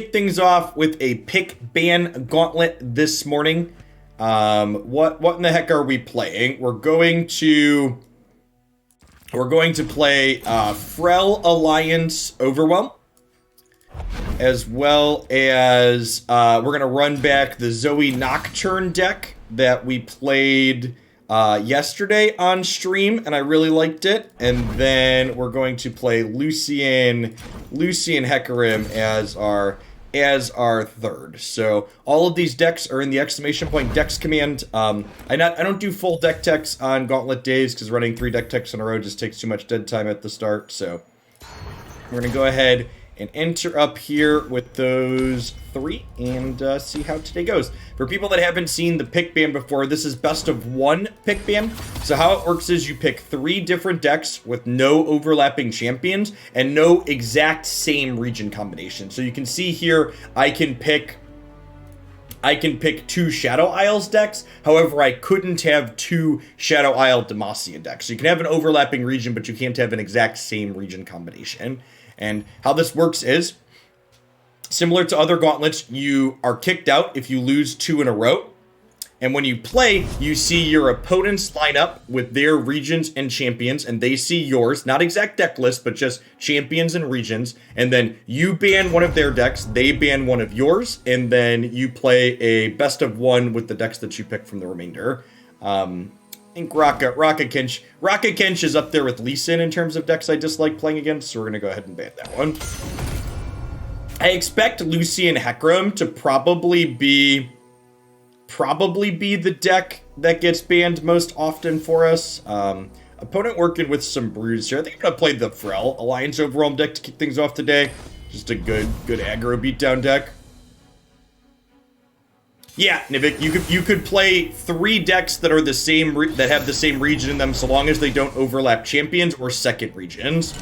Things off with a pick ban gauntlet this morning. What in the heck are we playing? We're going to play Frel Alliance Overwhelm, as well as we're gonna run back the Zoe Nocturne deck that we played yesterday on stream, and I really liked it. And then we're going to play Lucian Hecarim as our third. So all of these decks are in the exclamation point decks command. I don't do full deck techs on Gauntlet days because running 3 deck techs in a row just takes too much dead time at the start. So we're gonna go ahead and enter up here with those 3 and see how today goes. For people that haven't seen the pick ban before, this is best of 1 pick ban. So how it works is you pick 3 different decks with no overlapping champions and no exact same region combination. So you can see here, I can pick 2 Shadow Isles decks. However, I couldn't have 2 Shadow Isle Demacia decks. So you can have an overlapping region, but you can't have an exact same region combination. And how this works is, similar to other gauntlets, you are kicked out if you lose 2 in a row. And when you play, you see your opponents line up with their regions and champions, and they see yours. Not exact deck list, but just champions and regions. And then you ban one of their decks, they ban one of yours, and then you play a best of 1 with the decks that you pick from the remainder. I think Rocket Kench is up there with Lee Sin in terms of decks I dislike playing against, so we're going to go ahead and ban that one. I expect Lucian Hecarim to probably be the deck that gets banned most often for us. Opponent working with some brews here. I think I'm going to play the Frel Alliance Overwhelm deck to kick things off today. Just a good aggro beatdown deck. Yeah, Nivik, you could play 3 decks that are the same that have the same region in them, so long as they don't overlap champions or second regions.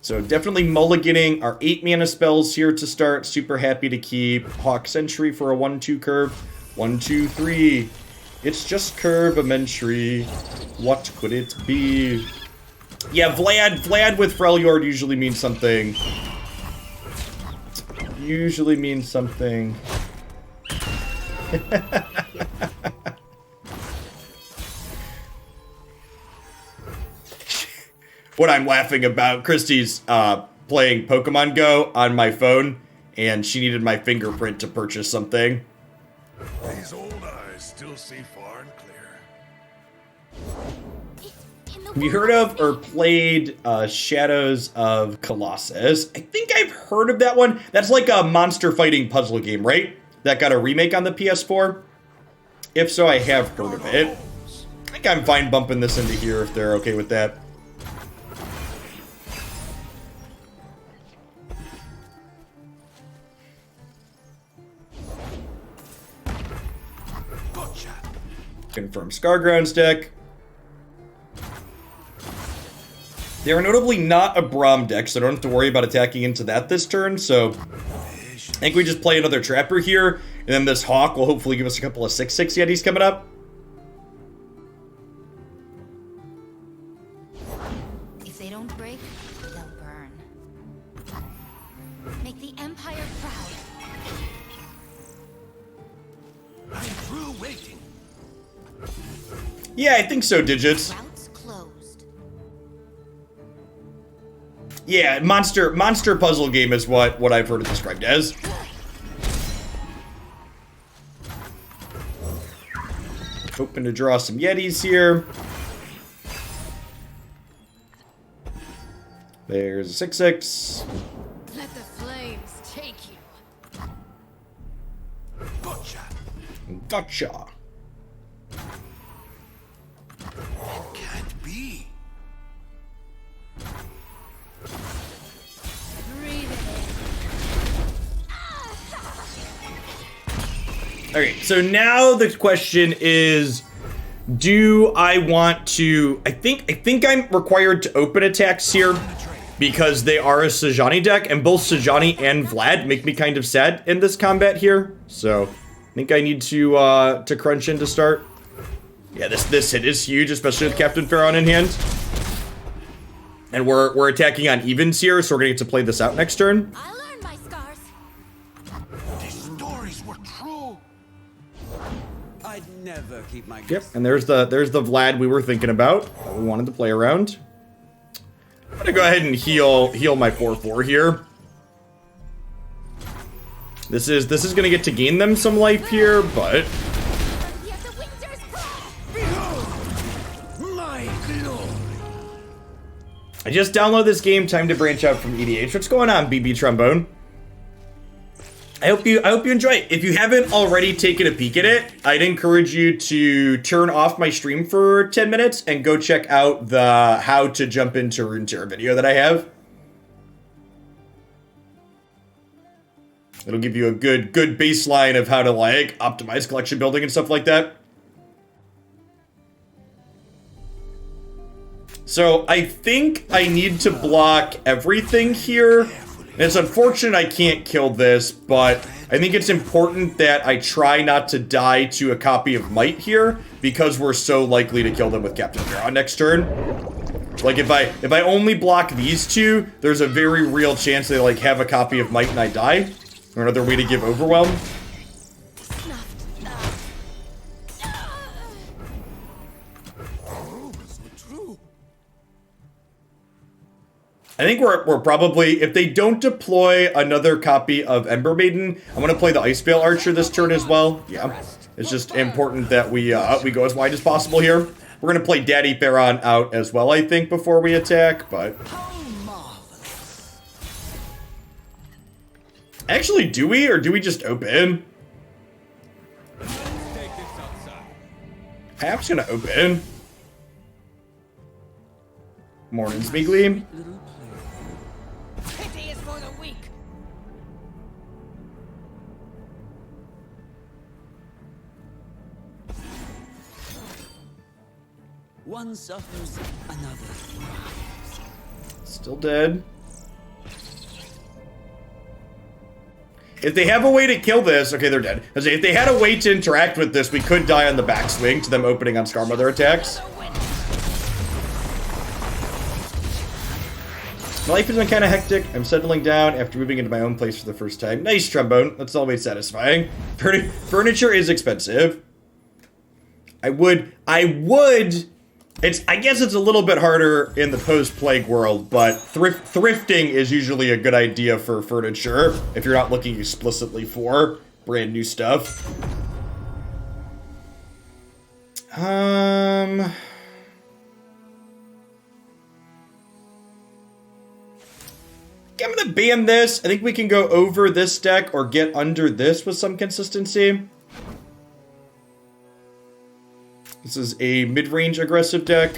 So definitely mulliganing our 8 mana spells here to start. Super happy to keep Hawk Sentry for a 1/2 curve. 1, 2, 3. It's just curve-amentry. What could it be? Yeah, Vlad with Freljord usually means something. What I'm laughing about, Christy's playing Pokemon Go on my phone, and she needed my fingerprint to purchase something. These old eyes still see far and clear. Have you heard of or played Shadows of Colossus? I think I've heard of that one. That's like a monster fighting puzzle game, right? That got a remake on the PS4? If so, I have heard of it. I think I'm fine bumping this into here if they're okay with that. Gotcha. Confirm Scargrounds deck. They are notably not a Braum deck, so I don't have to worry about attacking into that this turn, so I think we just play another Trapper here, and then this Hawk will hopefully give us a couple of 6/6 Yetis coming up. If they don't break, they'll burn. Make the Empire proud. I'm through waiting. Yeah, I think so, Digits. Routes closed. Yeah, monster puzzle game is what I've heard it described as. Hoping to draw some Yetis here. There's a 6/6. Let the flames take you. Gotcha. Gotcha. Can't be. Breathe it Okay, so now the question is, do I want to... I think I'm required to open attacks here because they are a Sejanni deck, and both Sejanni and Vlad make me kind of sad in this combat here. So I think I need to crunch in to start. Yeah, this hit is huge, especially with Captain Pharaon in hand. And we're attacking on evens here, so we're gonna get to play this out next turn. I learned my scars. These stories were true. I'd never keep my Yep, and there's the Vlad we were thinking about, that we wanted to play around. I'm gonna go ahead and heal my 4/4 here. This is gonna get to gain them some life here, but Yet the winter's come. Behold, my glory. I just downloaded this game. Time to branch out from EDH. What's going on, BB Trombone? I hope you enjoy it. If you haven't already taken a peek at it, I'd encourage you to turn off my stream for 10 minutes and go check out the how to jump into Runeterra video that I have. It'll give you a good baseline of how to like optimize collection building and stuff like that. So I think I need to block everything here. And it's unfortunate I can't kill this, but I think it's important that I try not to die to a copy of Might here, because we're so likely to kill them with Captain Pharaoh next turn. Like if I only block these two, there's a very real chance they like have a copy of Might and I die. Or another way to give Overwhelm. I think we're probably, if they don't deploy another copy of Ember Maiden, I'm gonna play the Ice Veil Archer this turn as well. Yeah, it's just important that we go as wide as possible here. We're gonna play Daddy Pharaoh out as well, I think, before we attack, but actually, do we, or do we just open? I'm just gonna open. Morning, Smeagly. Pity is for the weak. One suffers, another thrives. Still dead. If they have a way to kill this, okay, they're dead. If they had a way to interact with this, we could die on the backswing to them opening on Scarmother attacks. My life has been kind of hectic. I'm settling down after moving into my own place for the first time. Nice, Trombone. That's always satisfying. Furniture is expensive. I guess it's a little bit harder in the post-plague world, but thrifting is usually a good idea for furniture if you're not looking explicitly for brand new stuff. I'm gonna ban this. I think we can go over this deck or get under this with some consistency. This is a mid-range aggressive deck.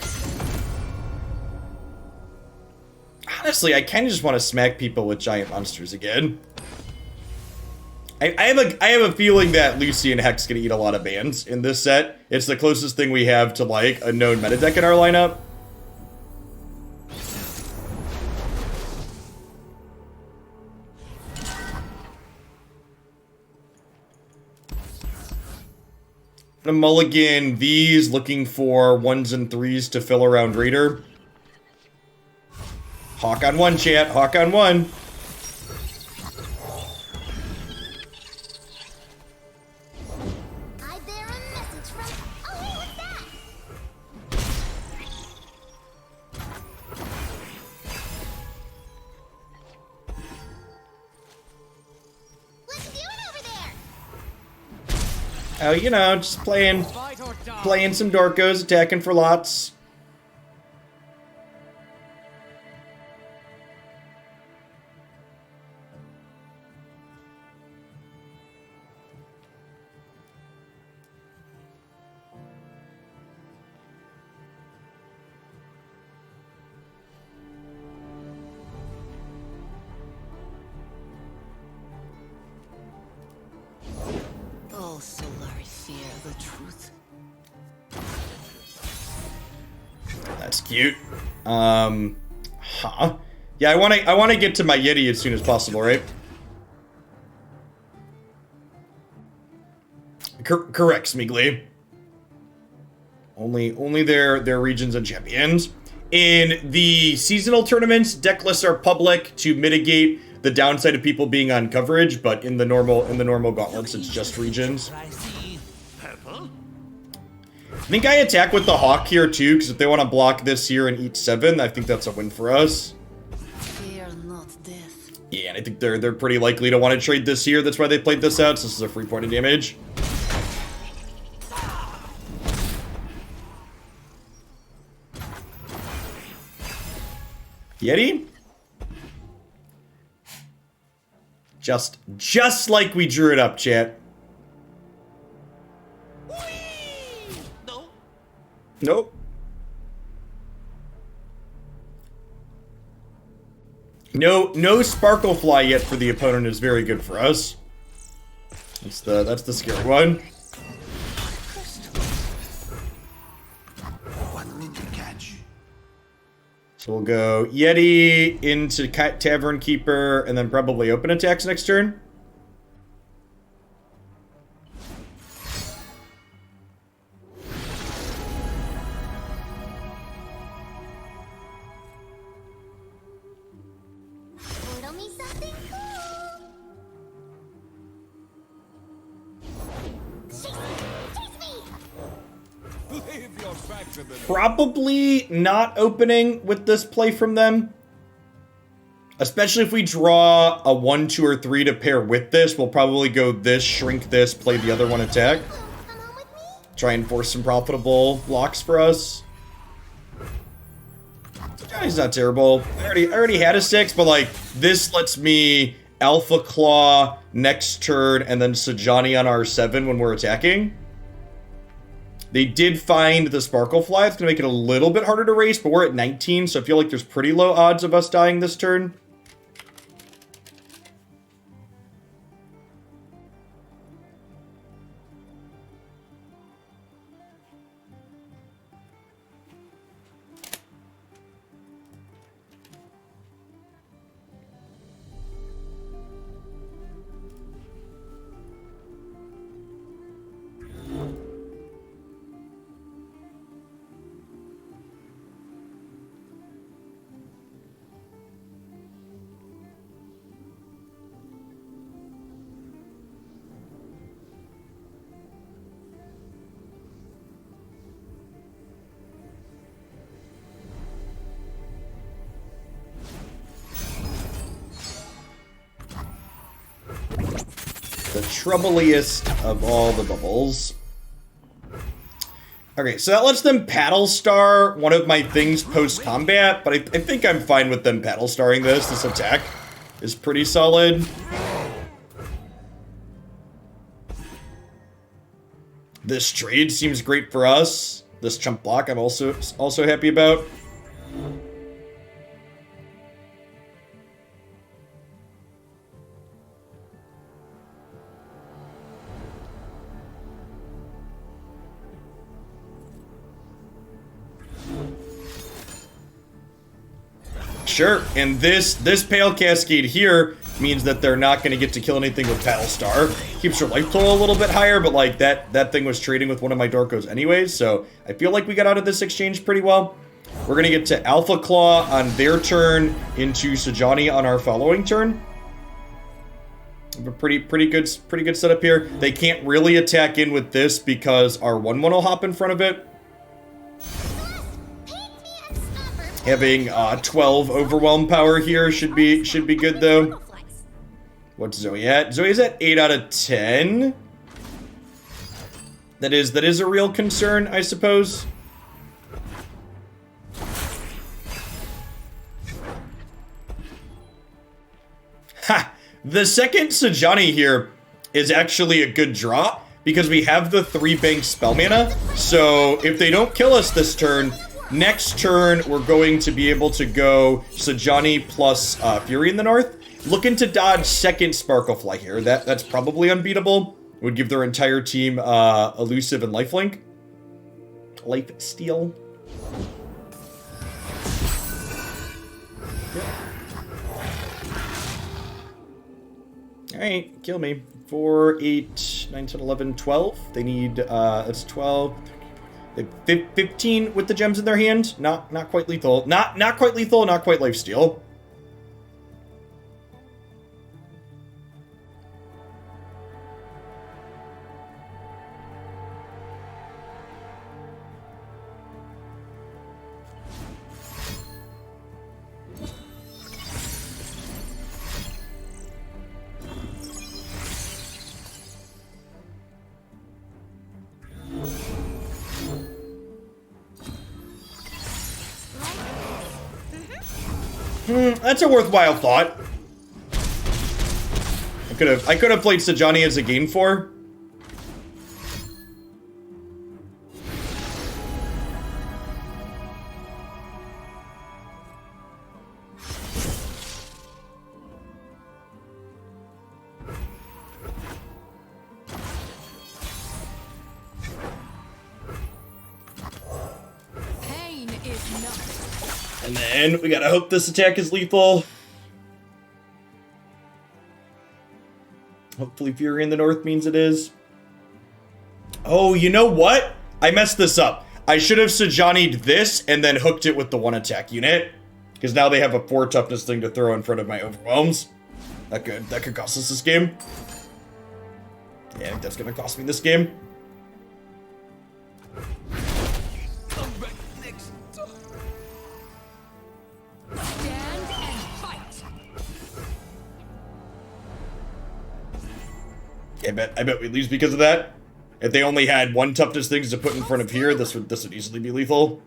Honestly, I kind of just want to smack people with giant monsters again. I have a feeling that Lucy and Hex gonna eat a lot of bans in this set. It's the closest thing we have to like a known meta deck in our lineup. I'm gonna mulligan these, looking for 1s and 3s to fill around Raider. Hawk on 1, chat. Hawk on 1. I bear a message from. Oh, hey, what's that? What you doing over there? Oh, you know, just playing some Dorkos, attacking for lots. Oh, Solari fear the truth. That's cute. Huh. Yeah, I wanna get to my Yeti as soon as possible, right? Correct, Smeagly. Only their regions and champions. In the seasonal tournaments, deck lists are public to mitigate the downside of people being on coverage, but in the normal gauntlets, it's just regions. I think I attack with the Hawk here too, because if they want to block this here and eat 7, I think that's a win for us. Fear not death. Yeah, and I think they're pretty likely to want to trade this here. That's why they played this out, so this is a free point of damage. Yeti? Just like we drew it up, chat. Nope. No Sparkle Fly yet for the opponent is very good for us. That's the scary one. One ninja catch. So we'll go Yeti into Tavern Keeper and then probably open attacks next turn. Probably not opening with this play from them. Especially if we draw a 1, 2, or 3 to pair with this. We'll probably go this, shrink this, play the other one attack. Try and force some profitable blocks for us. He's not terrible. I already had a 6, but like this lets me Alpha Claw next turn and then Sajani on our 7 when we're attacking. They did find the Sparkle Fly. It's going to make it a little bit harder to race, but we're at 19, so I feel like there's pretty low odds of us dying this turn. The troubliest of all the bubbles. Okay, so that lets them paddle star one of my things post-combat, but I think I'm fine with them paddle starring this. This attack is pretty solid. This trade seems great for us. This chump block I'm also happy about. Sure, and this Pale Cascade here means that they're not going to get to kill anything with Battlestar. Keeps your life total a little bit higher, but like that thing was trading with one of my Dorkos anyways, so I feel like we got out of this exchange pretty well. We're going to get to Alpha Claw on their turn, into Sajani on our following turn. A pretty good setup here. They can't really attack in with this because our 1/1 will hop in front of it. Having 12 Overwhelm power here should be good though. What's Zoe at? Zoe's at 8 out of 10. That is a real concern, I suppose. Ha! The second Sajani here is actually a good draw because we have the 3 bank spell mana. So if they don't kill us this turn, next turn, we're going to be able to go Sajani plus Fury in the North. Looking to dodge second Sparklefly here. That's probably unbeatable. It would give their entire team Elusive and Lifelink. Life Steal. Alright, kill me. 4, 8, 9, 10, 11, 12. They need, that's 12. They have 15 with the gems in their hand. Not quite lethal. Not quite lethal, not quite lifesteal. That's a worthwhile thought. I could have played Sejani as a gain for. Pain is not. And then we gotta hope this attack is lethal. Hopefully Fury in the North means it is. Oh, you know what? I messed this up. I should have Sejani'd this and then hooked it with the 1 attack unit. Because now they have a 4 toughness thing to throw in front of my Overwhelms. That could cost us this game. Yeah, I think that's gonna cost me this game. Stand and fight. I bet we lose because of that. If they only had 1 toughness things to put in front of here, this would easily be lethal.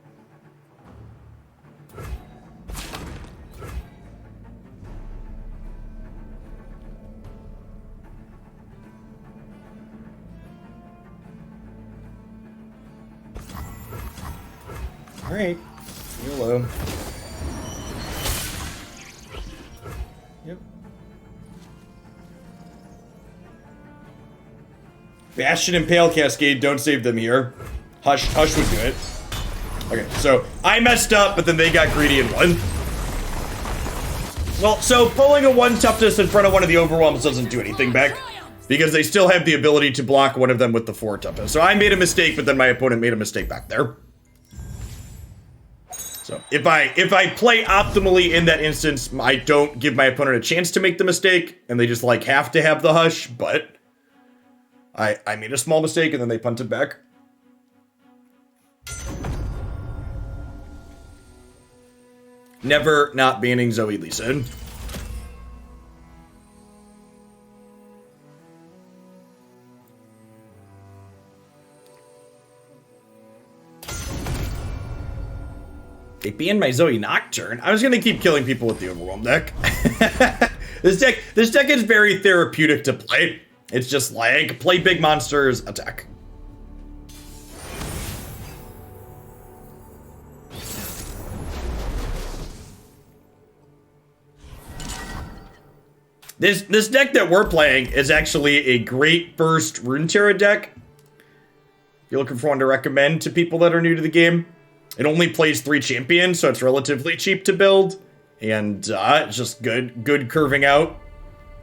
All right, YOLO. Yep. Bastion and Pale Cascade, don't save them here. Hush would do it. Okay, so I messed up, but then they got greedy and won. Well, so pulling a 1 toughness in front of one of the Overwhelms doesn't do anything back, because they still have the ability to block one of them with the 4 toughness. So I made a mistake, but then my opponent made a mistake back there. So if I play optimally in that instance, I don't give my opponent a chance to make the mistake, and they just like have to have the hush, but I made a small mistake and then they punted back. Never not banning Zoe Lee Sin. They banned my Zoe Nocturne. I was gonna keep killing people with the Overwhelm deck. This deck is very therapeutic to play. It's just like play big monsters, attack. This deck that we're playing is actually a great first Runeterra deck. If you're looking for one to recommend to people that are new to the game. It only plays 3 champions, so it's relatively cheap to build. And it's just good curving out.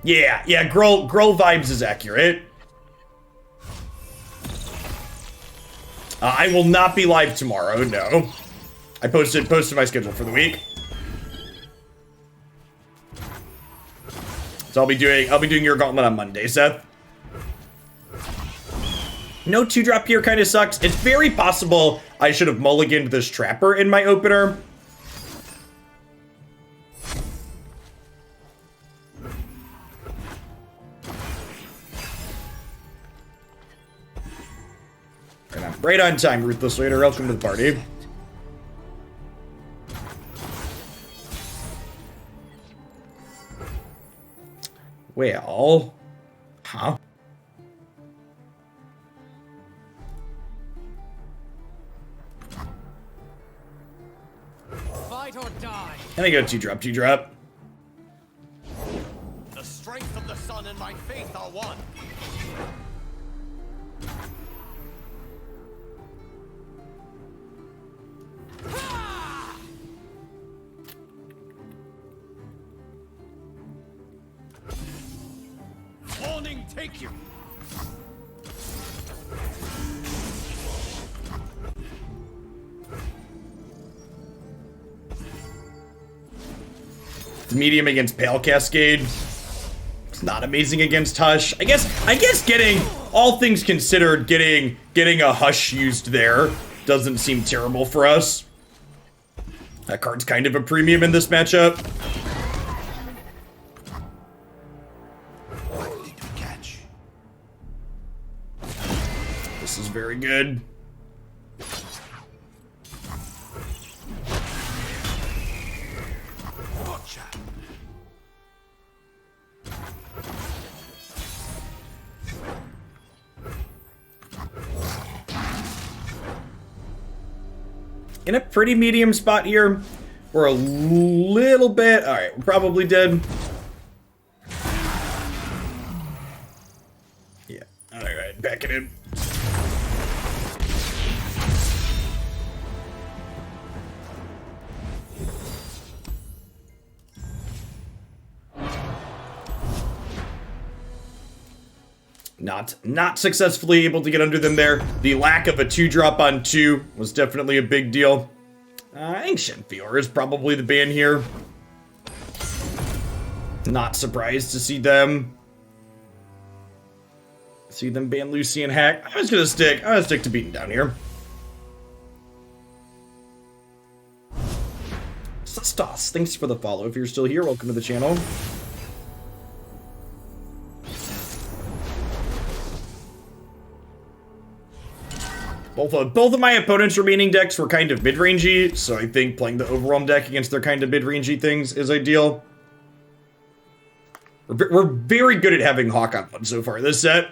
Yeah, Girl vibes is accurate. I will not be live tomorrow, no. I posted my schedule for the week. So I'll be doing your Gauntlet on Monday, Seth. No 2-drop here kind of sucks. It's very possible I should have mulliganed this Trapper in my opener. Right on time, Ruthless Raider. Welcome to the party. Well, huh? Fight or die. Can I go 2-drop, 2-drop? The strength of the sun and my faith are one. Warning, take you. It's medium against Pale Cascade. It's not amazing against Hush. I guess getting, all things considered, getting a Hush used there doesn't seem terrible for us. That card's kind of a premium in this matchup. This is very good. In a pretty medium spot here. We're a little bit... Alright, we're probably dead. Yeah. Alright, back it in. Not successfully able to get under them there. The lack of a 2-drop on 2 was definitely a big deal. I think Shenfior is probably the ban here. Not surprised to see them ban Lucy and Hack. I'm gonna stick to beating down here. Stas, thanks for the follow. If you're still here, welcome to the channel. Both of my opponents' remaining decks were kind of mid-rangey, so I think playing the Overwhelm deck against their kind of mid-rangey things is ideal. We're very good at having Hawk on one so far this set.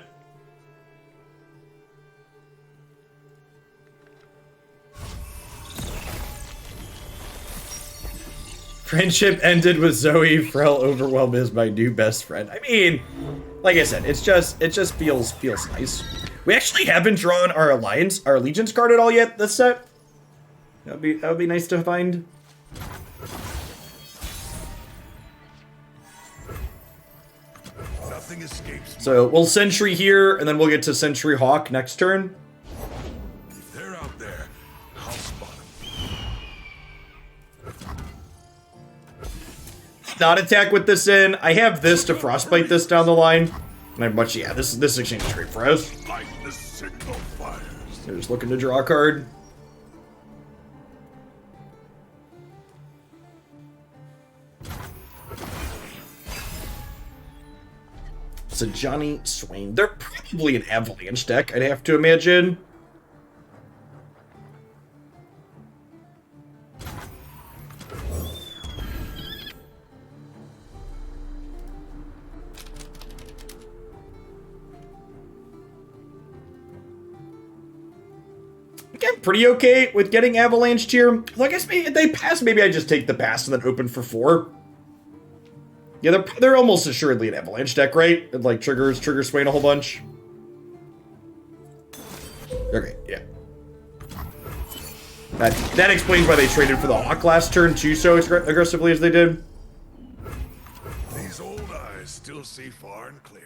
Friendship ended with Zoe. Frel Overwhelm is my new best friend. I mean, like I said, it just feels nice. We actually haven't drawn our Allegiance card at all yet this set. That would be nice to find. Nothing escapes me. So we'll Sentry here, and then we'll get to Sentry Hawk next turn. If they're out there, I'll spot them. Not attack with this in. I have this to Frostbite this down the line. And I much, yeah, this exchange is great for us. Like the signal fires. They're just looking to draw a card. So Johnny Swain. They're probably an Avalanche deck, I'd have to imagine. I'm pretty okay with getting Avalanche here. Well, I guess maybe if they pass, maybe I just take the pass and then open for 4. Yeah, they're almost assuredly an Avalanche deck, right? It like trigger Swain a whole bunch. Okay, yeah. That explains why they traded for the Hawk last turn too so aggressively as they did. These old eyes still see far and clear.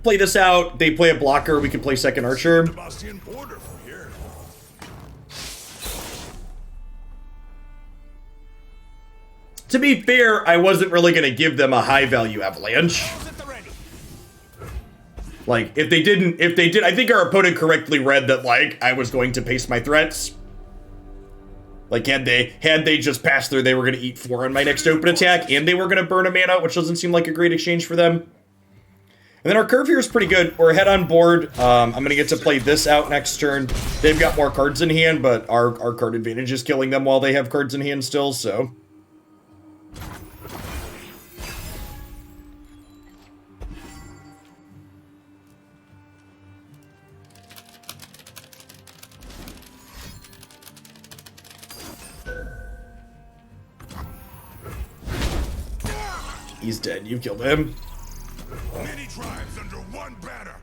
Play this out, they play a blocker, we can play second archer. Sebastian Porter from here. To be fair, I wasn't really going to give them a high value Avalanche. Like, if they did, I think our opponent correctly read that, like, I was going to pace my threats. Like, had they just passed through, they were going to eat 4 on my next open attack, and they were going to burn a mana, which doesn't seem like a great exchange for them. And then our curve here is pretty good. We're ahead on board. I'm going to get to play this out next turn. They've got more cards in hand, but our card advantage is killing them while they have cards in hand still, so. He's dead. You killed him. Many tribes under one banner.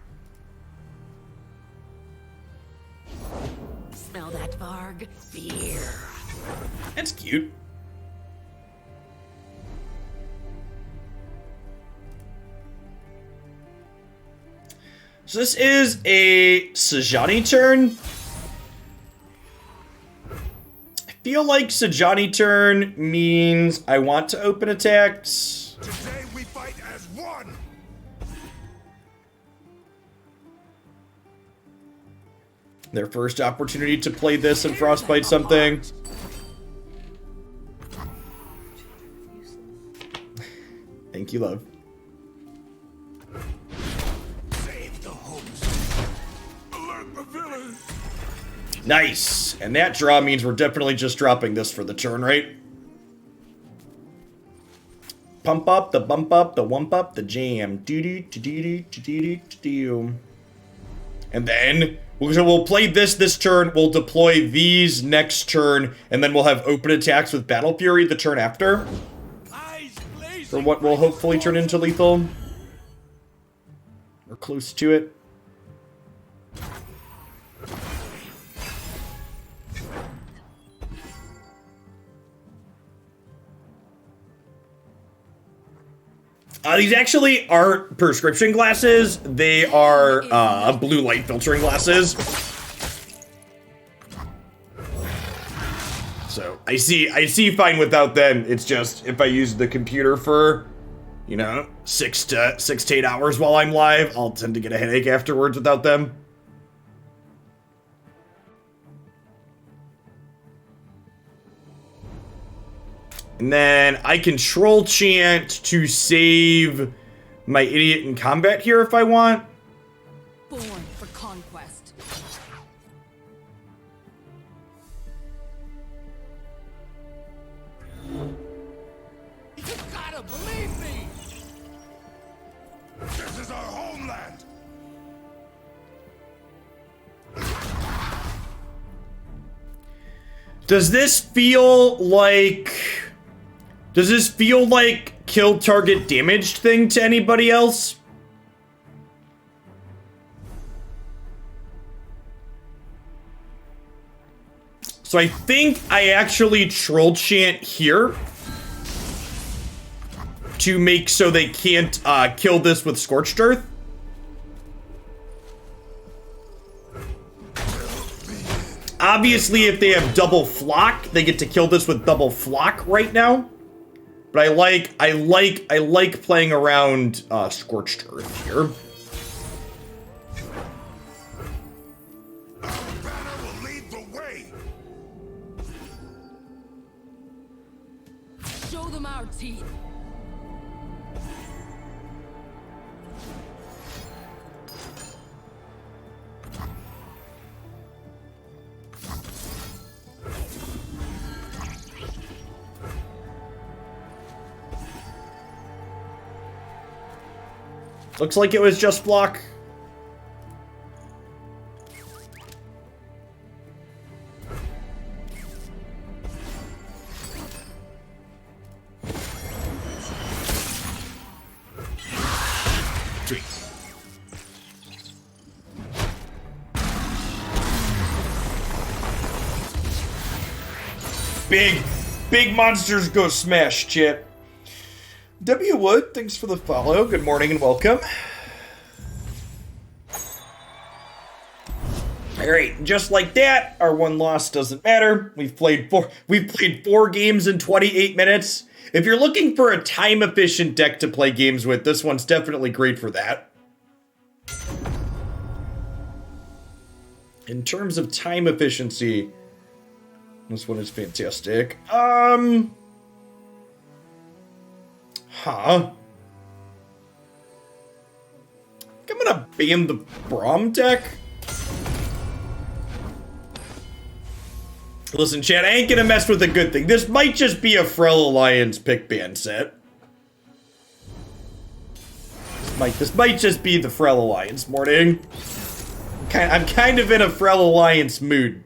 Smell that, Varg? Fear. That's cute. So this is a Sejani turn. I feel like Sejani turn means I want to open attacks. Today we fight as one. Their first opportunity to play this and frostbite something. Thank you, love. Save the homes. Alert the village. Nice. And that draw means we're definitely just dropping this for the turn, right? Pump up, the bump up, the wump up, the jam. Do-do-do-do-do-do-do-do. And then we'll play this turn. We'll deploy these next turn, and then we'll have open attacks with Battle Fury the turn after. For what will hopefully turn into lethal. Or close to it. These actually aren't prescription glasses. They are blue light filtering glasses. So I see fine without them. It's just if I use the computer for, you know, 6 to 8 hours while I'm live, I'll tend to get a headache afterwards without them. And then I control chant to save my idiot in combat here if I want. Born for conquest. You gotta believe me. This is our homeland. Does this feel like kill target damaged thing to anybody else? So I think I actually troll chant here to make so they can't kill this with Scorched Earth. Obviously, if they have double flock, they get to kill this with double flock right now. But I like playing around Scorched Earth here. Our banner will lead the way. Show them our teeth. Looks like it was just block. Big monsters go smash, chat. W. Wood, thanks for the follow. Good morning and welcome. Alright, just like that, our one loss doesn't matter. We've played 4 games in 28 minutes. If you're looking for a time-efficient deck to play games with, this one's definitely great for that. In terms of time efficiency, this one is fantastic. Huh. I'm gonna ban the Braum deck. Listen, chat, I ain't gonna mess with a good thing. This might just be a Frel Alliance pick ban set. This might just be the Frel Alliance morning. I'm kind of in a Frel Alliance mood.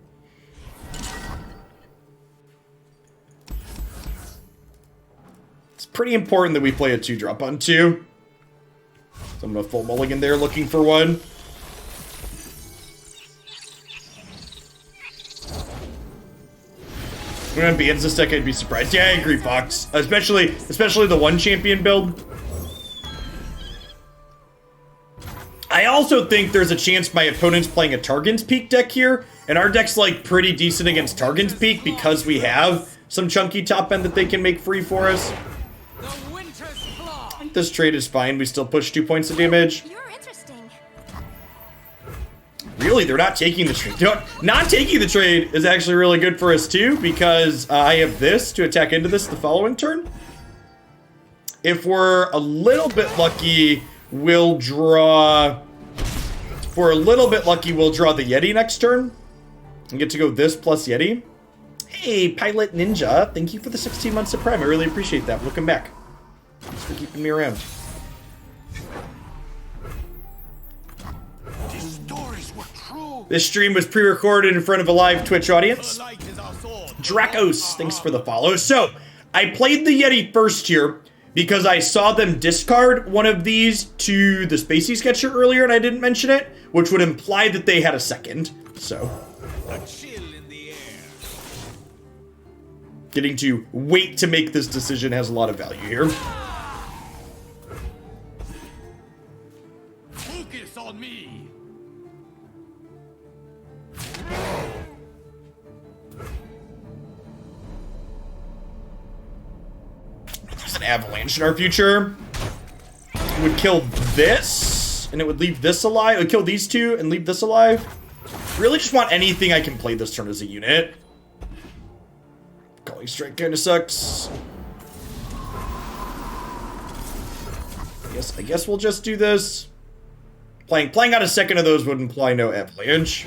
It's pretty important that we play a 2-drop on 2. So I'm gonna full mulligan there looking for one. If we're gonna be in this deck, I'd be surprised. Yeah, I agree, Fox. Especially the 1 champion build. I also think there's a chance my opponent's playing a Targon's Peak deck here, and our deck's like pretty decent against Targon's Peak because we have some chunky top end that they can make free for us. I think this trade is fine. We still push 2 points of damage. You're interesting. Really, they're not taking the trade. Not taking the trade is actually really good for us too, because I have this to attack into this the following turn. If we're a little bit lucky, we'll draw... If we're a little bit lucky, we'll draw the Yeti next turn. And get to go this plus Yeti. Hey, Pilot Ninja, thank you for the 16 months of Prime. I really appreciate that. Welcome back. Thanks for keeping me around. These stories were true. This stream was pre-recorded in front of a live Twitch audience. Dracos, thanks for the follow. So, I played the Yeti first here because I saw them discard one of these to the Spacey Sketcher earlier and I didn't mention it, which would imply that they had a second. So, A chill in the air. getting to wait to make this decision has a lot of value here. Focus on me. There's an avalanche in our future. It would kill this, and it would leave this alive. It would kill these two and leave this alive. Really just want anything I can play this turn as a unit. Calling Strike kind of sucks. I guess we'll just do this. Playing out a second of those would imply no avalanche.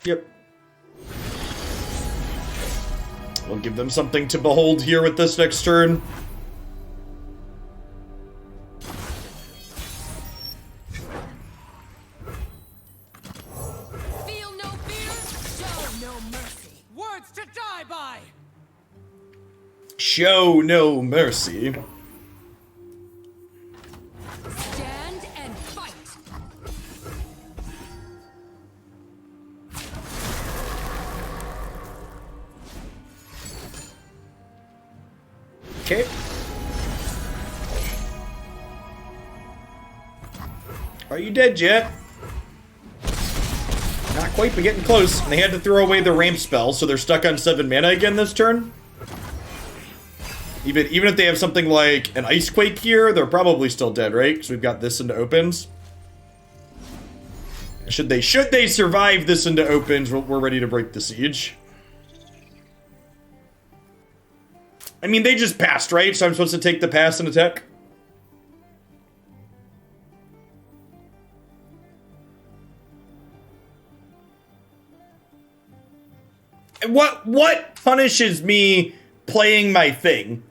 Yep. We'll give them something to behold here with this next turn. Feel no fear, show no mercy. Words to die by! Show no mercy. Stand and fight. Okay. Are you dead yet? Not quite, but getting close. And they had to throw away the ramp spell, so they're stuck on 7 mana again this turn. Even if they have something like an Ice Quake here, they're probably still dead, right? Because we've got this into opens. Should they survive this into opens, we're ready to break the siege. I mean, they just passed, right? So I'm supposed to take the pass and attack? What punishes me playing my thing?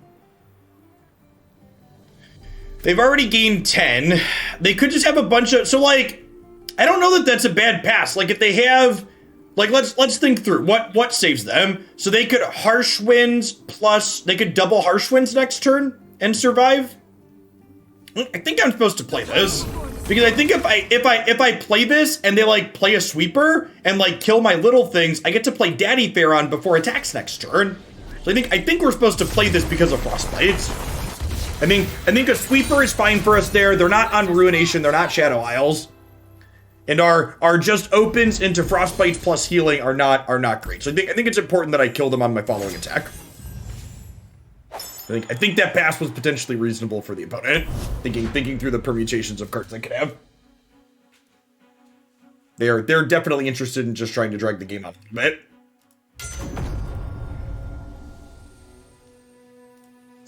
They've already gained 10. They could just have a bunch of... So, like, I don't know that that's a bad pass. Like, if they have... Like, let's think through. What saves them? So they could Harsh Winds plus... They could double Harsh Winds next turn and survive? I think I'm supposed to play this. Because I think if I play this and they, like, play a sweeper and, like, kill my little things, I get to play Daddy Pharaon before attacks next turn. So I think we're supposed to play this because of Frostbites. I think a sweeper is fine for us there. They're not on Ruination. They're not Shadow Isles. And our just opens into Frostbites plus healing are not great. So I think it's important that I kill them on my following attack. I think that pass was potentially reasonable for the opponent. Thinking through the permutations of cards they could have. They're definitely interested in just trying to drag the game out a little bit.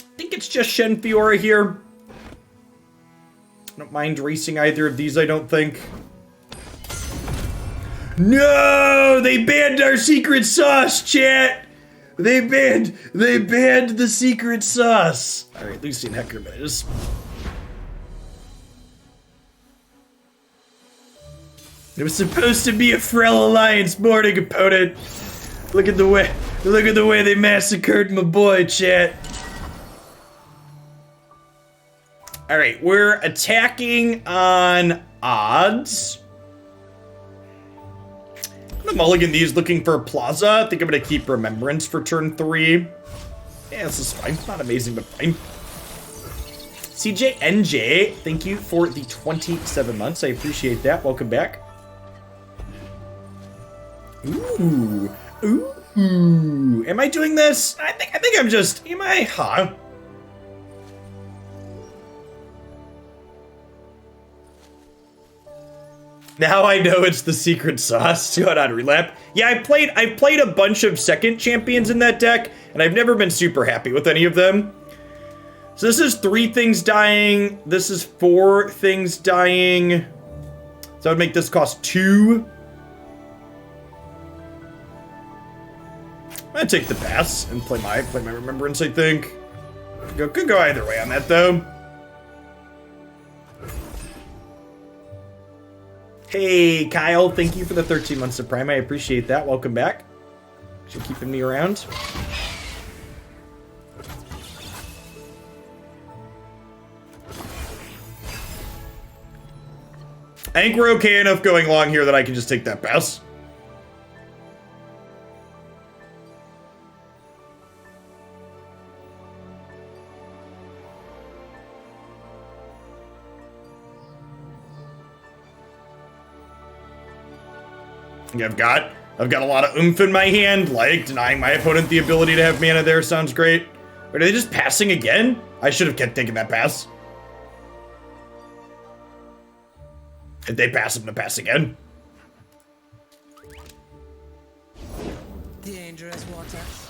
I think it's just Shen Fiora here. I don't mind racing either of these, I don't think. No! They banned our secret sauce, chat! They banned the secret sauce. Alright, Lucian Heckermaze. It was supposed to be a Frel Alliance morning, opponent. Look at the way they massacred my boy, chat. Alright, we're attacking on odds. I'm gonna mulligan these looking for a Plaza. I think I'm gonna keep Remembrance for turn 3. Yeah, this is fine. Not amazing, but fine. CJNJ, thank you for the 27 months. I appreciate that. Welcome back. Ooh. Ooh. Am I doing this? I think I'm just... Am I? Huh? Now I know it's the secret sauce. Go on, relap. Yeah, I played a bunch of second champions in that deck, and I've never been super happy with any of them. So this is 3 things dying. This is 4 things dying. So I would make this cost 2. I'm gonna take the pass and play my remembrance, I think. Could go either way on that though. Hey, Kyle, thank you for the 13 months of Prime. I appreciate that. Welcome back. Thanks for keeping me around. I think we're okay enough going long here that I can just take that pass. I've got a lot of oomph in my hand, like denying my opponent the ability to have mana there sounds great. Are they just passing again? I should have kept taking that pass. If they pass, I'm gonna pass again. Dangerous waters.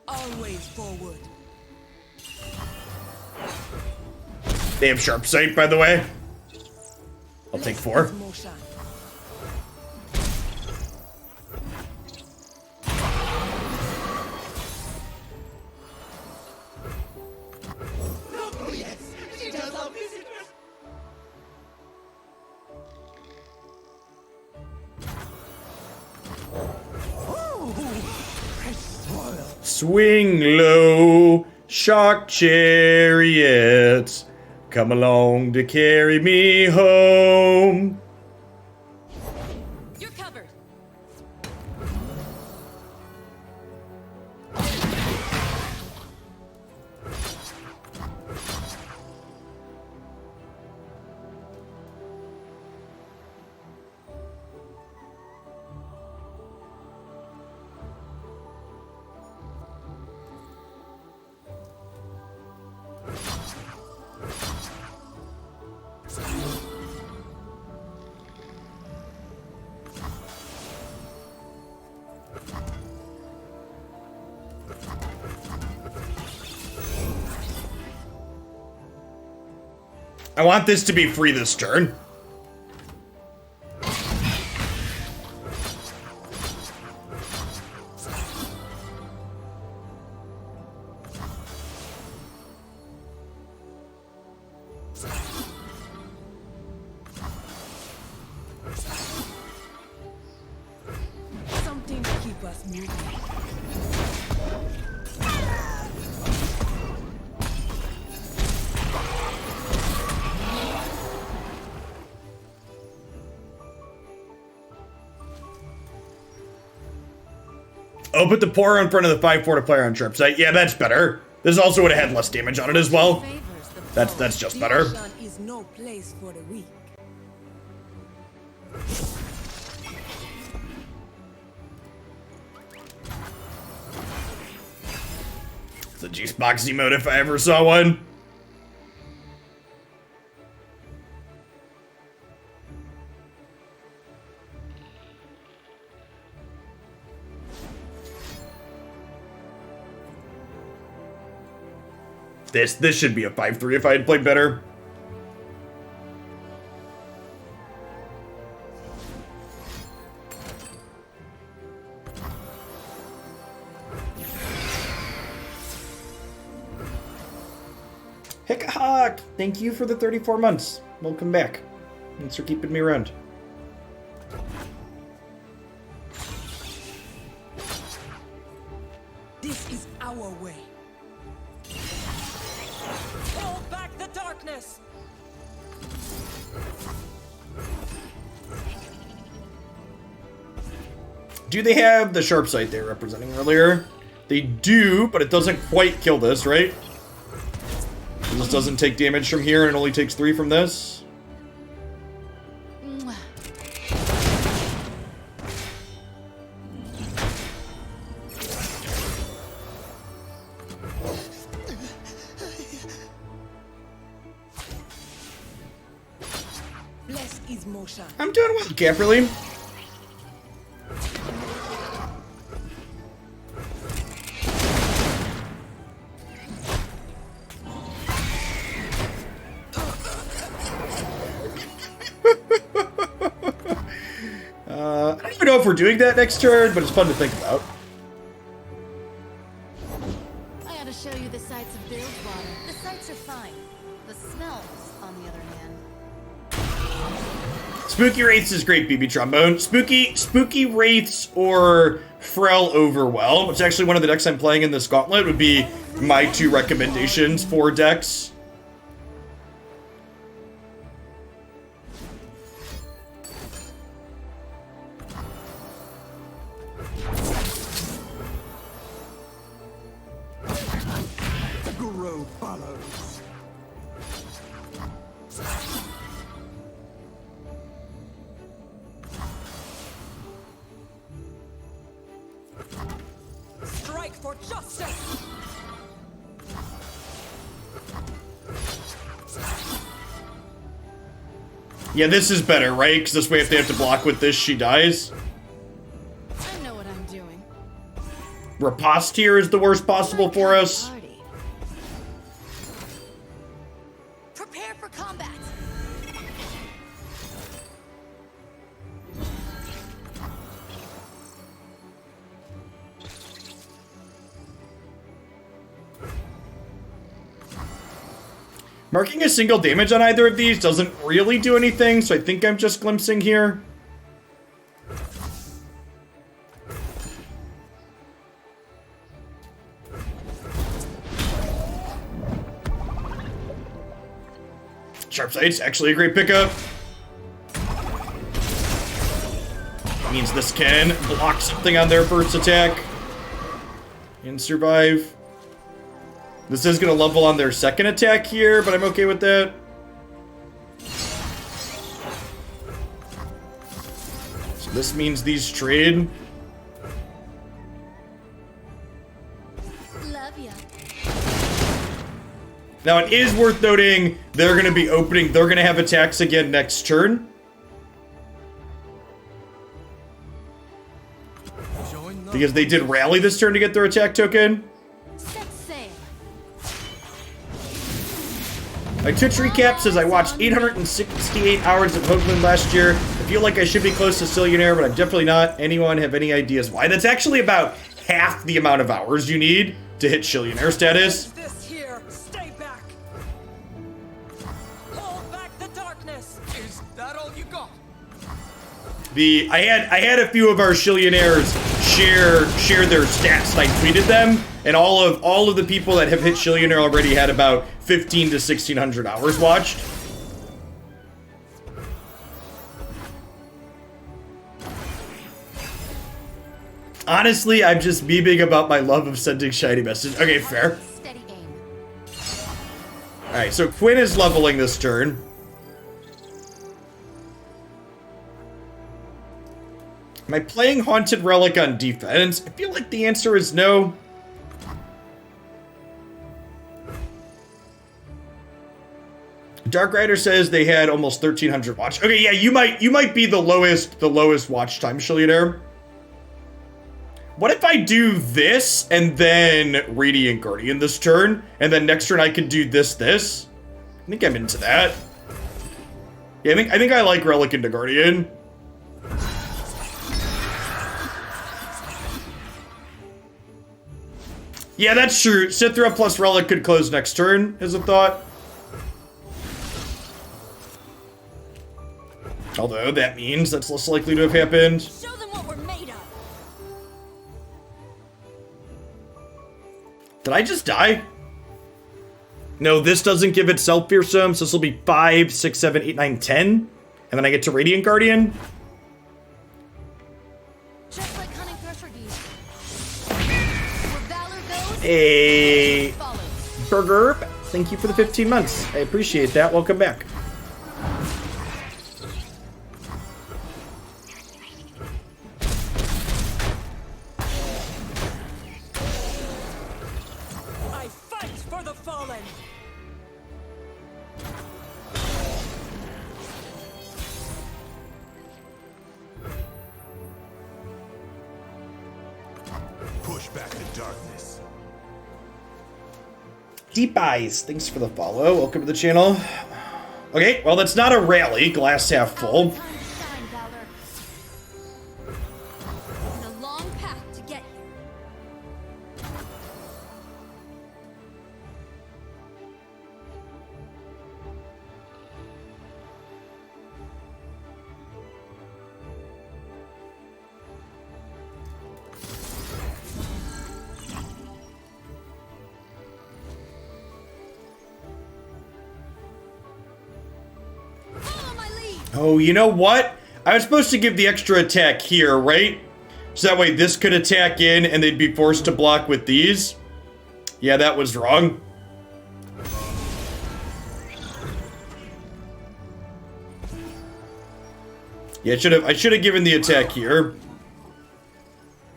Always forward. They have sharp sight, by the way. I'll take 4. Motion. Swing low, shark chariots, come along to carry me home. You're covered. I want this to be free this turn. Something to keep us moving. Oh, put the Pora in front of the 5/4 to player on Sharp Sight. Yeah, that's better. This also would have had less damage on it as well. Favors the That's just The better. ocean is no place for the weak. It's a G-Box emote if I ever saw one. This should be a 5/3 if I had played better. Hickahawk, thank you for the 34 months. Welcome back. Thanks for keeping me around. This is our way. darkness. Do they have the sharp sight they were representing earlier? They do, but it doesn't quite kill this, right? This doesn't take damage from here, and it only takes 3 from this. Mwah. Bless his motion. I'm doing well, Caperly. I don't even know if we're doing that next turn, but it's fun to think about. I ought to show you the sights of Bilgewater. The sights are fine. The smells, on the other hand. Spooky Wraiths is great, BB Trombone. Spooky Wraiths or Frel Overwhelm, which is actually one of the decks I'm playing in this Gauntlet, would be my 2 recommendations for decks. Guru follows. Strike for justice. Yeah, this is better, right? Because this way if they have to block with this, she dies. I know what I'm doing. Riposte here is the worst possible for us. Party. Prepare for combat. Marking a single damage on either of these doesn't really do anything, so I think I'm just glimpsing here. Sharp Sight's actually a great pickup. Means this can block something on their first attack and survive. This is going to level on their second attack here, but I'm okay with that. So this means these trade. Love ya. Now it is worth noting they're going to be opening, they're going to have attacks again next turn. Because they did rally this turn to get their attack token. Set sail. My Twitch recap says I watched 868 hours of Overwhelm last year. I feel like I should be close to Zillionaire, but I'm definitely not. Anyone have any ideas why? That's actually about half the amount of hours you need to hit Zillionaire status. This here. Stay back. Hold back the darkness. Is that all you got? I had a few of our Zillionaires share their stats, and I tweeted them, and all of the people that have hit Zillionaire already had about 15 to 1600 hours watched. Honestly, I'm just beaming about my love of sending shiny messages. Okay, fair. Steady aim. Alright, so Quinn is leveling this turn. Am I playing Haunted Relic on defense? I feel like the answer is no. Dark Rider says they had almost 1300 watch. Okay, yeah, you might be the lowest watch time, Zillionaire. What if I do this and then Radiant Guardian this turn, and then next turn I could do this? I think I'm into that. Yeah, I think I like Relic into Guardian. Yeah, that's true. Sithra plus Relic could close next turn, as a thought. Although, that means that's less likely to have happened. Show them what we're made of. Did I just die? No, this doesn't give itself fearsome, so this will be 5, 6, 7, 8, 9, 10. And then I get to Radiant Guardian. Just like hunting thresher deeds. Where valor goes, Hey, follows. Burger, thank you for the 15 months. I appreciate that. Welcome back. I fight for the fallen. Push back the darkness. Deep Eyes, thanks for the follow. Welcome to the channel. Okay, well, that's not a rally. Glass half full. Time to shine, Valor. And a long path to get here. Follow my lead. Oh, you know what? I was supposed to give the extra attack here, right? So that way this could attack in and they'd be forced to block with these. Yeah, that was wrong. Yeah, I should have given the attack here.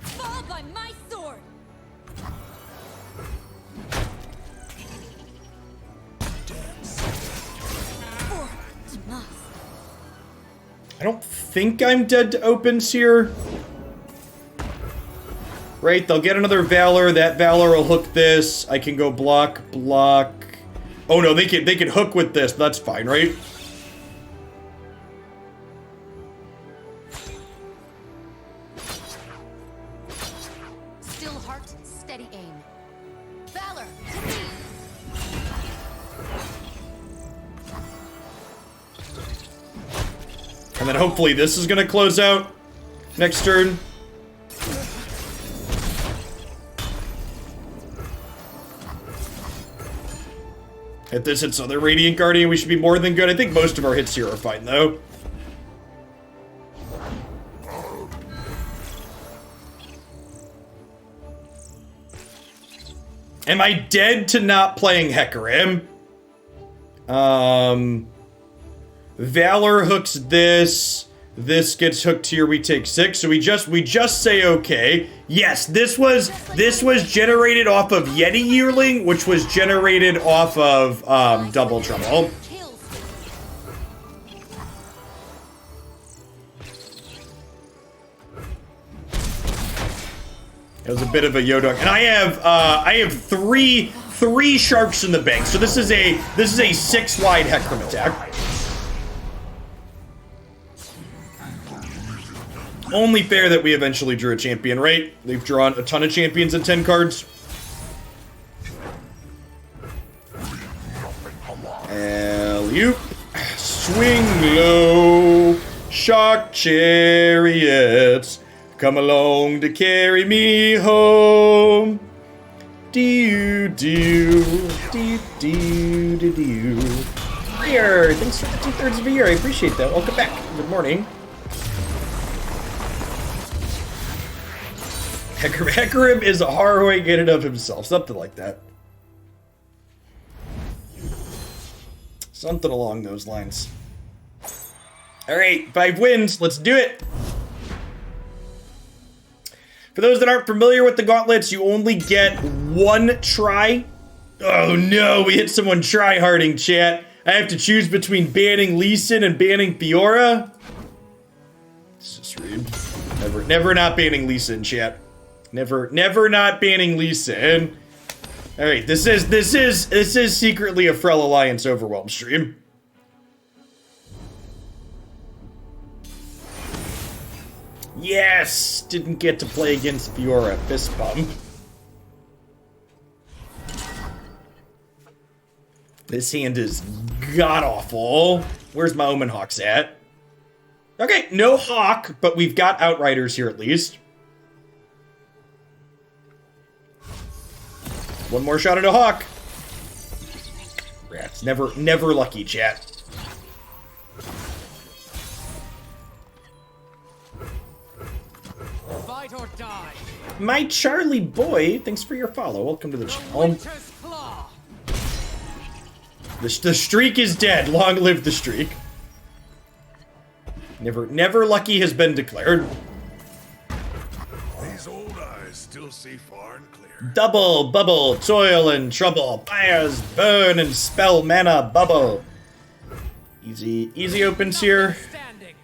Fall by my sword. For Demas. I don't think I'm dead to opens here. Right, they'll get another Valor. That Valor will hook this. I can go block. Oh no, they can hook with this. That's fine, right? Still heart, steady aim. Valor, to me. And then hopefully this is gonna close out next turn. If this hits other Radiant Guardian, we should be more than good. I think most of our hits here are fine, though. Am I dead to not playing Hecarim? Valor hooks this. This gets hooked here. We take 6. So we just say okay. Yes, this was generated off of Yeti Yearling, which was generated off of Double Trouble. Kills. It was a bit of a Yodong, and I have three sharks in the bank. So this is a 6-wide Hecarim attack. Only fair that we eventually drew a champion, right? They've drawn a ton of champions at 10 cards. Alley-oop. Swing low. Shark chariots. Come along to carry me home. Do-do. Do-do-do-do. Here, thanks for the 2/3 of a year. I appreciate that. Welcome back. Good morning. Hecarim is a harrowing in and of himself. Something like that. Something along those lines. Alright, 5 wins. Let's do it. For those that aren't familiar with the gauntlets, you only get 1 try. Oh no, we hit someone try-harding, chat. I have to choose between banning Lee Sin and banning Fiora. It's just rude. Never not banning Lee Sin, chat. Never not banning Lee Sin. All right, this is secretly a Frel Alliance Overwhelm stream. Yes, didn't get to play against Fiora. Fist bump. This hand is god awful. Where's my Omen Hawks at? Okay, no Hawk, but we've got Outriders here at least. One more shot at a Hawk. Rats. Never lucky, chat. Fight or die. My Charlie boy, thanks for your follow. Welcome to the channel. Winter's claw. The streak is dead. Long live the streak. Never lucky has been declared. These old eyes still see far and clear. Double, bubble, toil and trouble. Fires, burn, and spell mana bubble. Easy opens here. Standing.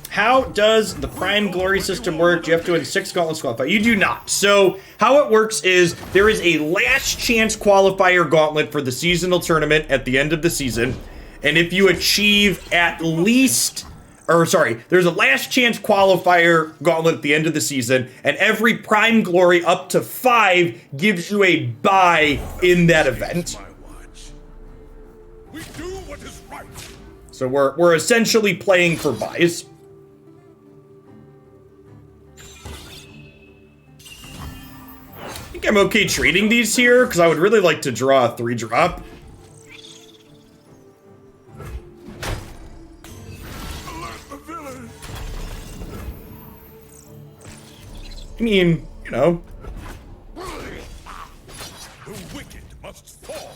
How does the Prime Glory system work? Do you have to win 6 gauntlets qualify? You do not. So how it works is there is a last chance qualifier gauntlet for the seasonal tournament at the end of the season. And if you achieve at least, there's a last chance qualifier gauntlet at the end of the season, and every Prime Glory up to 5 gives you a bye in that event. My watch. We do what is right. So we're essentially playing for buys. I think I'm okay trading these here, because I would really like to draw a 3-drop. Alert the villain. I mean, you know. The wicked must fall.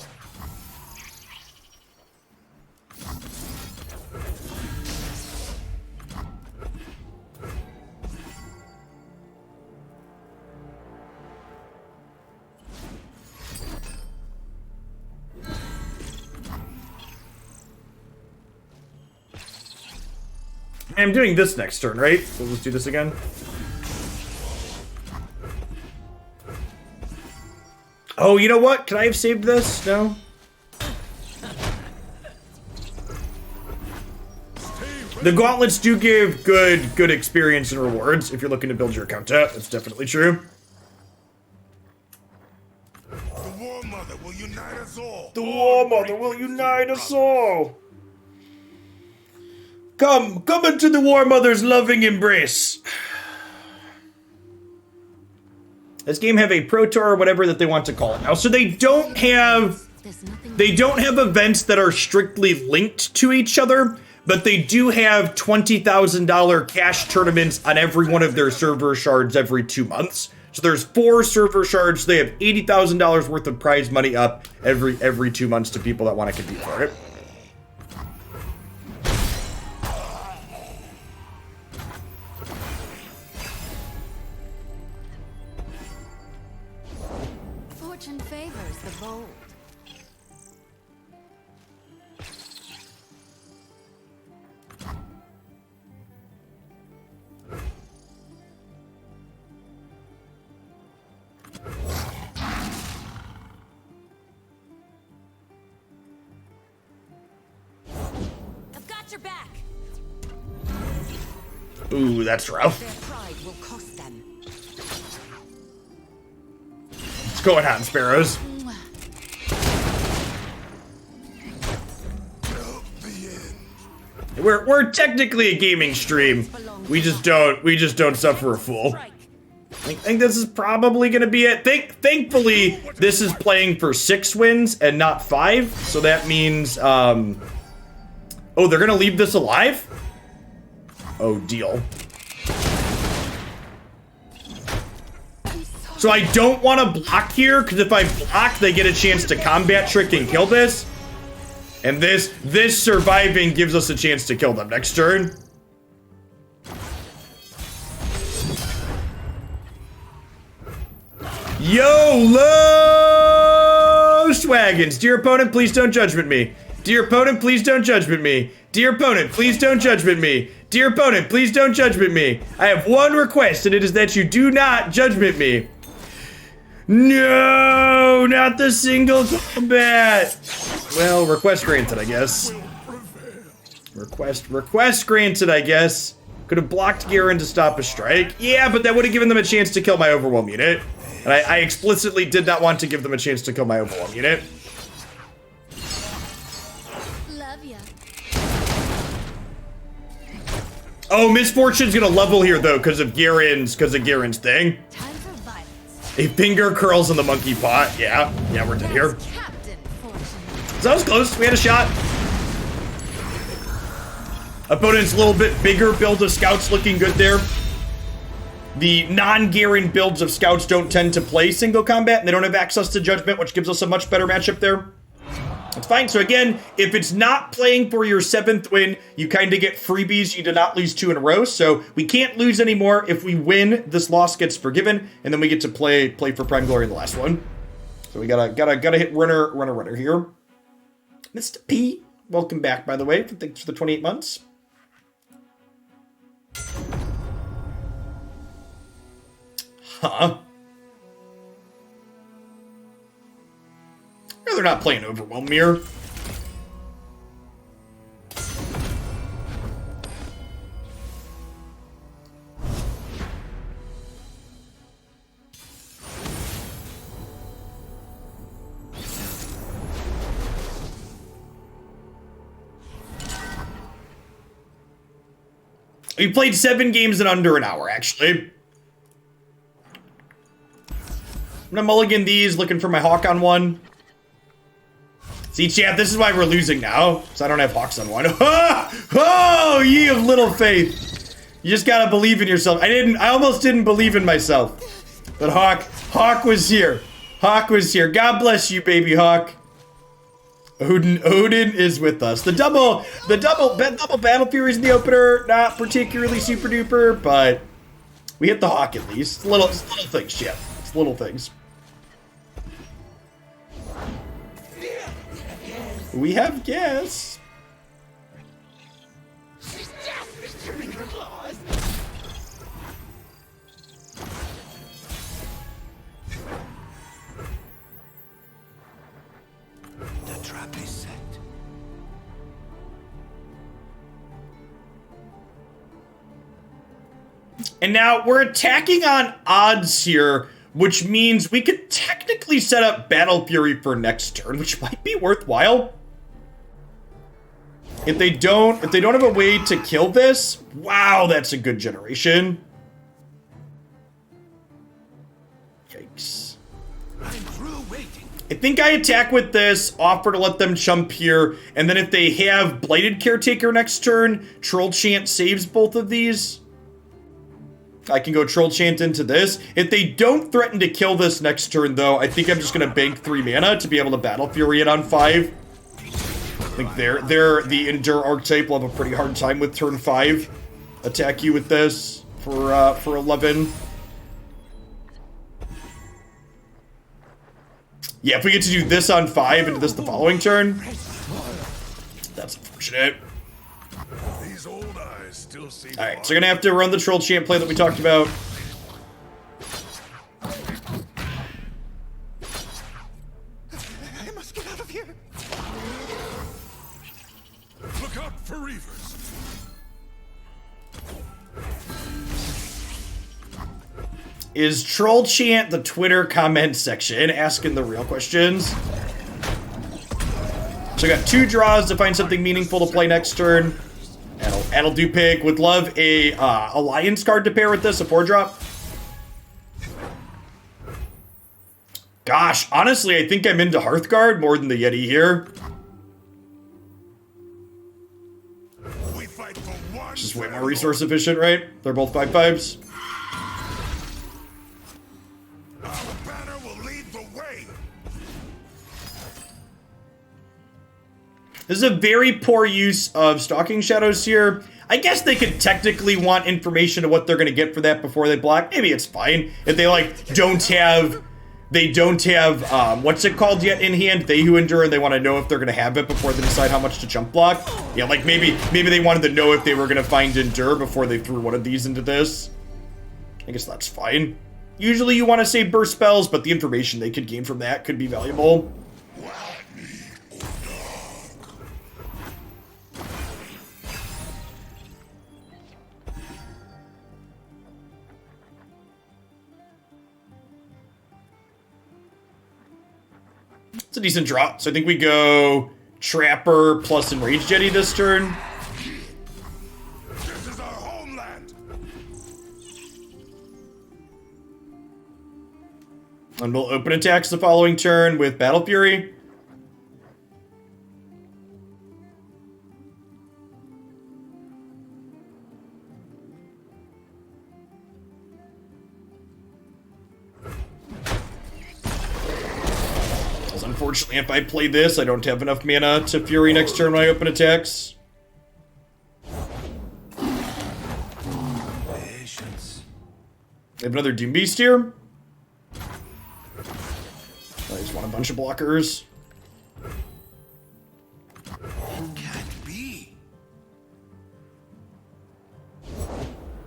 I'm doing this next turn, right? So let's do this again. Oh, you know what? Could I have saved this? No? The gauntlets do give good experience and rewards if you're looking to build your account up. That's definitely true. The War Mother will unite us all. The War Mother will unite us all. Come into the War Mother's loving embrace. This game have a Pro Tour or whatever that they want to call it now. So they don't have events that are strictly linked to each other, but they do have $20,000 cash tournaments on every one of their server shards every 2 months. So there's 4 server shards. They have $80,000 worth of prize money up every 2 months to people that want to compete for it. Fortune favors the bold. I've got your back. Ooh, that's rough. Their pride will cost them. What's going on, Sparrows? We're technically a gaming stream. We just don't suffer a fool. I think this is probably gonna be it. Thankfully, this is playing for 6 wins and not 5. So that means, oh, they're gonna leave this alive? Oh, deal. So I don't want to block here, because if I block, they get a chance to combat trick and kill this. And this surviving gives us a chance to kill them next turn. YOLO Swaggins. Dear opponent, please don't judgment me. Dear opponent, please don't judgment me. Dear opponent, please don't judgment me. Dear opponent, please don't judgment me. I have one request, and it is that you do not judgment me. No, not the single combat. Well, request granted, I guess. Request granted, I guess. Could have blocked Garen to stop a strike. Yeah, but that would have given them a chance to kill my Overwhelm unit. And I explicitly did not want to give them a chance to kill my Overwhelm unit. Love ya. Oh, Misfortune's gonna level here though, because of Garen's thing. Time for violence. A finger curls in the monkey pot. Yeah, we're dead here. That's Captain Fortune. So that was close. We had a shot. Opponent's a little bit bigger build of scouts looking good there. The non-Garen builds of scouts don't tend to play single combat, and they don't have access to judgment, which gives us a much better matchup there. That's fine. So again, if it's not playing for your 7th win, you kind of get freebies. You did not lose 2 in a row, so we can't lose anymore. If we win, this loss gets forgiven, and then we get to play for Prime Glory in the last one. So we gotta hit runner here. Mr. P, welcome back, by the way. Thanks for the 28 months. Huh? No, they're not playing Overwhelm here. We played 7 games in under an hour, actually. I'm gonna mulligan these, looking for my Hawk on one. See, chat, this is why we're losing now, because I don't have Hawks on one. Oh, ye of little faith. You just gotta believe in yourself. I almost didn't believe in myself. But Hawk was here. Hawk was here. God bless you, baby Hawk. Odin is with us. The double Battle Furies in the opener, not particularly super duper, but we hit the Hawk at least. Little things, chat. It's little things. We have gas. The trap is set. And now we're attacking on odds here, which means we could technically set up Battle Fury for next turn, which might be worthwhile. If they don't have a way to kill this, wow, that's a good generation. Yikes. I'm through waiting. I think I attack with this, offer to let them chump here, and then if they have Blighted Caretaker next turn, Troll Chant saves both of these. I can go Troll Chant into this. If they don't threaten to kill this next turn, though, I think I'm just going to bank 3 mana to be able to Battle Fury it on 5. I think the Endure archetype will have a pretty hard time with turn 5. Attack you with this for 11. Yeah, if we get to do this on 5 and do this the following turn, that's unfortunate. These old eyes still see. All right, so you're gonna have to run the Troll Chant play that we talked about. I must get out of here. Look out for Reavers. Is Troll Chant the Twitter comment section asking the real questions? So I got 2 draws to find something meaningful to play next turn. That'll do pick. Would love a Alliance card to pair with this, a 4-drop. Gosh, honestly, I think I'm into Hearthguard more than the Yeti here. We fight for one. Which is way more resource efficient, right? They're both 5/5s. Our banner will lead the way. This is a very poor use of Stalking Shadows here. I guess they could technically want information of what they're going to get for that before they block. Maybe it's fine. If they, like, don't have what's it called yet in hand? They Who Endure, and they want to know if they're going to have it before they decide how much to jump block. Yeah, like, maybe they wanted to know if they were going to find Endure before they threw one of these into this. I guess that's fine. Usually you want to say burst spells, but the information they could gain from that could be valuable. It's a decent draw. So I think we go Trapper plus Enraged Jetty this turn. This is our homeland. then we'll open attacks the following turn with Battle Fury. Because unfortunately, if I play this, I don't have enough mana to Fury next turn when I open attacks. Patience. I have another Doom Beast here. I just want a bunch of blockers. Can't be.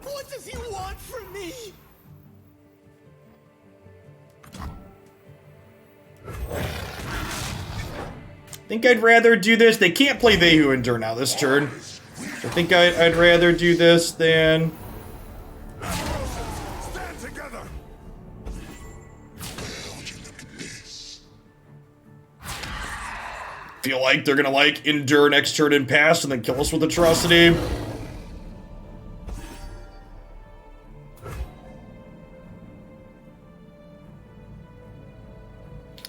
What does he want from me? I think I'd rather do this. They can't play They Who Endure now this turn. I think I'd rather do this than... Stand together. Feel like they're gonna like endure next turn and pass and then kill us with Atrocity.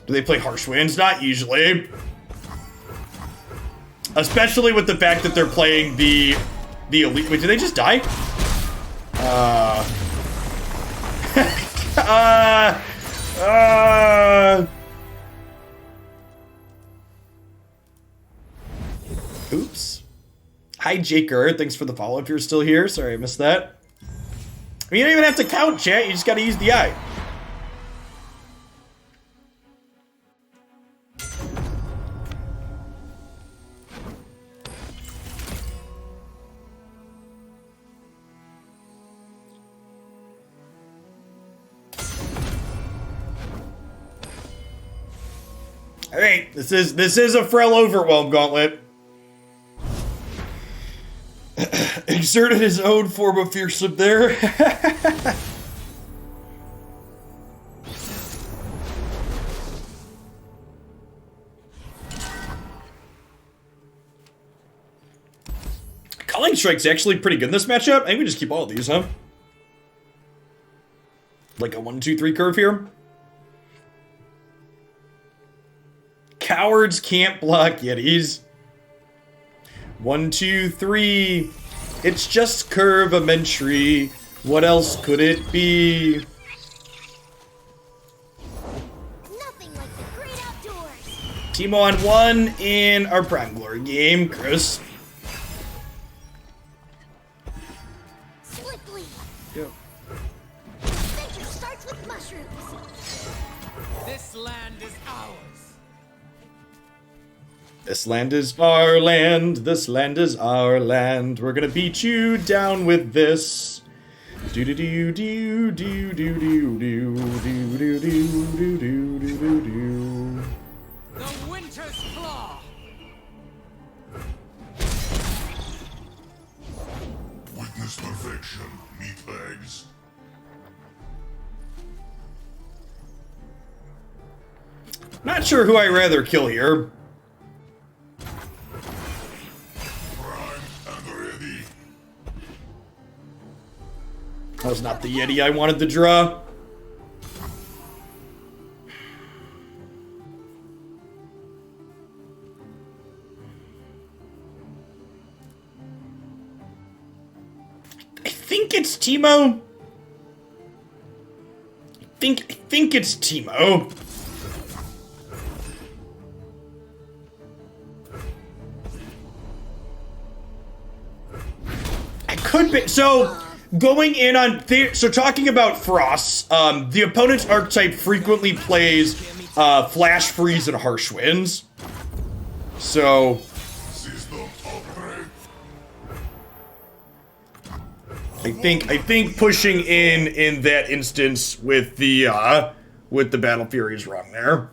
Do they play Harsh Winds? Not usually. Especially with the fact that they're playing the elite. Wait, did they just die? Oops. Hi, Jaker. Thanks for the follow if you're still here. Sorry, I missed that. I mean, you don't even have to count, chat. You just gotta use the eye. Alright, this is a Frel Overwhelm Gauntlet. Exerted his own form of fearsome there. Culling Strike's actually pretty good in this matchup. I think we just keep all of these, huh? Like a 1-2-3 curve here. Cowards can't block Yetis. 1, 2, 3. It's just curvamentary. What else could it be? Nothing like the great outdoors. Teemo on 1 in our Prime Glory game, Chris. Swiftly. Yep. Adventure starts with mushrooms. This land is ours. This land is our land. This land is our land. We're gonna beat you down with this. Do do do do do do do do do do do do do do. The Winter's Claw. Witness perfection, meatbags. Not sure who I'd rather kill here. That was not the Yeti I wanted to draw. I think it's Teemo. I think it's Teemo. I could be so. Going in on so talking about Frost, the opponent's archetype frequently plays Flash Freeze and Harsh Winds. So I think pushing in that instance with the Battle Fury is wrong there.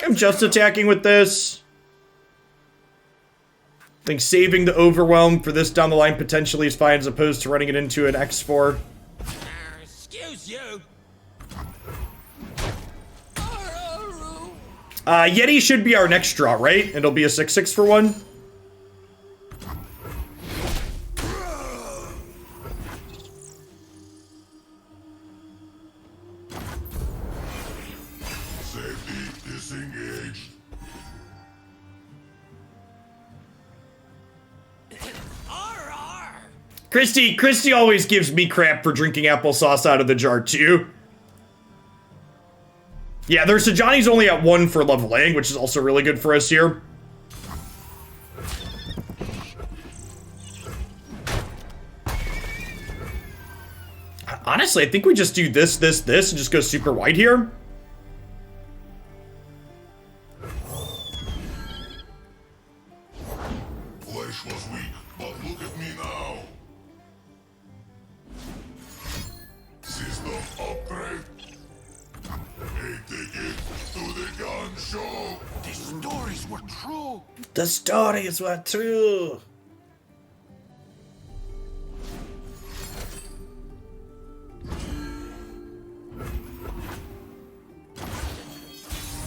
I'm just attacking with this. I think saving the Overwhelm for this down the line potentially is fine as opposed to running it into an X4. Excuse you. Yeti should be our next draw, right? It'll be a 6/6 for 1. Christy always gives me crap for drinking applesauce out of the jar too. Yeah, their Sejani's only at 1 for leveling, which is also really good for us here. Honestly, I think we just do this, and just go super wide here. Flesh was weak, but look at me now. System upgrade. Hey, take it to the gun show. These stories were true. The stories were true.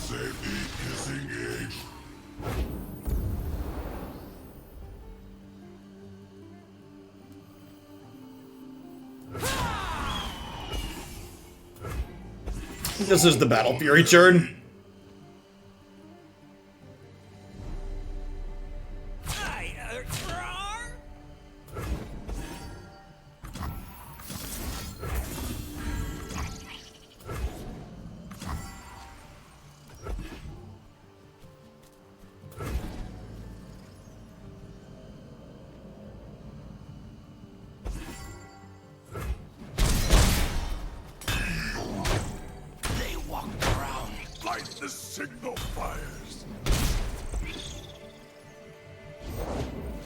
Safety disengaged. This is the Battle Fury turn. They walked around like the signal fires.